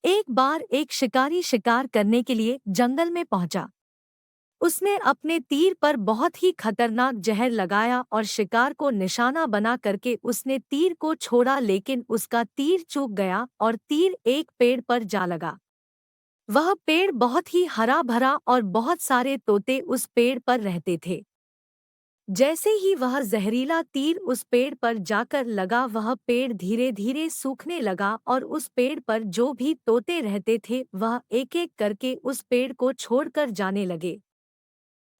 एक बार एक शिकारी शिकार करने के लिए जंगल में पहुंचा। उसने अपने तीर पर बहुत ही खतरनाक जहर लगाया और शिकार को निशाना बना करके उसने तीर को छोड़ा, लेकिन उसका तीर चूक गया और तीर एक पेड़ पर जा लगा। वह पेड़ बहुत ही हरा भरा और बहुत सारे तोते उस पेड़ पर रहते थे। जैसे ही वह जहरीला तीर उस पेड़ पर जाकर लगा, वह पेड़ धीरे धीरे सूखने लगा और उस पेड़ पर जो भी तोते रहते थे वह एक एक करके उस पेड़ को छोड़कर जाने लगे।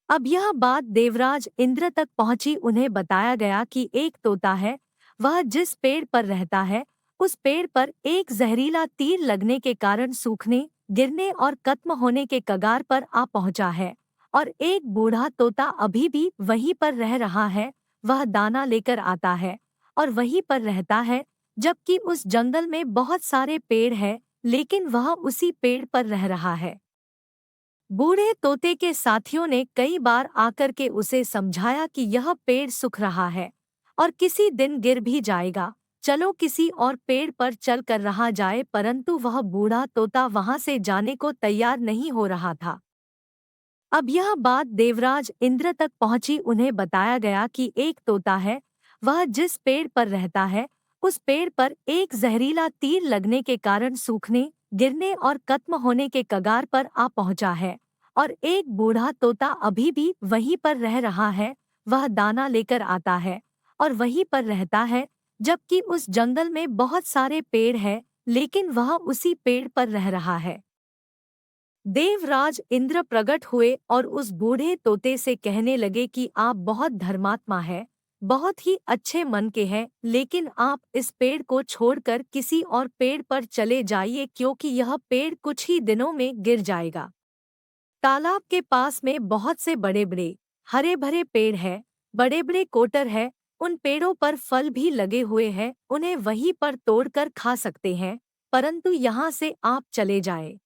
अब यह बात देवराज इंद्र तक पहुंची। उन्हें बताया गया कि एक तोता है, वह जिस पेड़ पर रहता है उस पेड़ पर एक जहरीला तीर लगने के कारण सूखने, गिरने और खत्म होने के कगार पर आ पहुंचा है। और एक बूढ़ा तोता अभी भी वहीं पर रह रहा है। वह दाना लेकर आता है और वहीं पर रहता है, जबकि उस जंगल में बहुत सारे पेड़ हैं, लेकिन वह उसी पेड़ पर रह रहा है। बूढ़े तोते के साथियों ने कई बार आकर के उसे समझाया कि यह पेड़ सूख रहा है और किसी दिन गिर भी जाएगा, चलो किसी और पेड़ पर चल कर रहा जाए, परंतु वह बूढ़ा तोता वहां से जाने को तैयार नहीं हो रहा था। अब यह बात देवराज इंद्र तक पहुंची। उन्हें बताया गया कि एक तोता है, वह जिस पेड़ पर रहता है उस पेड़ पर एक जहरीला तीर लगने के कारण सूखने, गिरने और खत्म होने के कगार पर आ पहुंचा है। और एक बूढ़ा तोता अभी भी वहीं पर रह रहा है। वह दाना लेकर आता है और वहीं पर रहता है, जबकि उस जंगल में बहुत सारे पेड़ हैं, लेकिन वह उसी पेड़ पर रह रहा है। देवराज इंद्र प्रकट हुए और उस बूढ़े तोते से कहने लगे कि आप बहुत धर्मात्मा हैं, बहुत ही अच्छे मन के हैं, लेकिन आप इस पेड़ को छोड़कर किसी और पेड़ पर चले जाइए, क्योंकि यह पेड़ कुछ ही दिनों में गिर जाएगा। तालाब के पास में बहुत से बड़े बड़े हरे भरे पेड़ हैं, बड़े बड़े कोटर हैं, उन पेड़ों पर फल भी लगे हुए हैं, उन्हें वहीं पर तोड़कर खा सकते हैं, परंतु यहाँ से आप चले जाएं।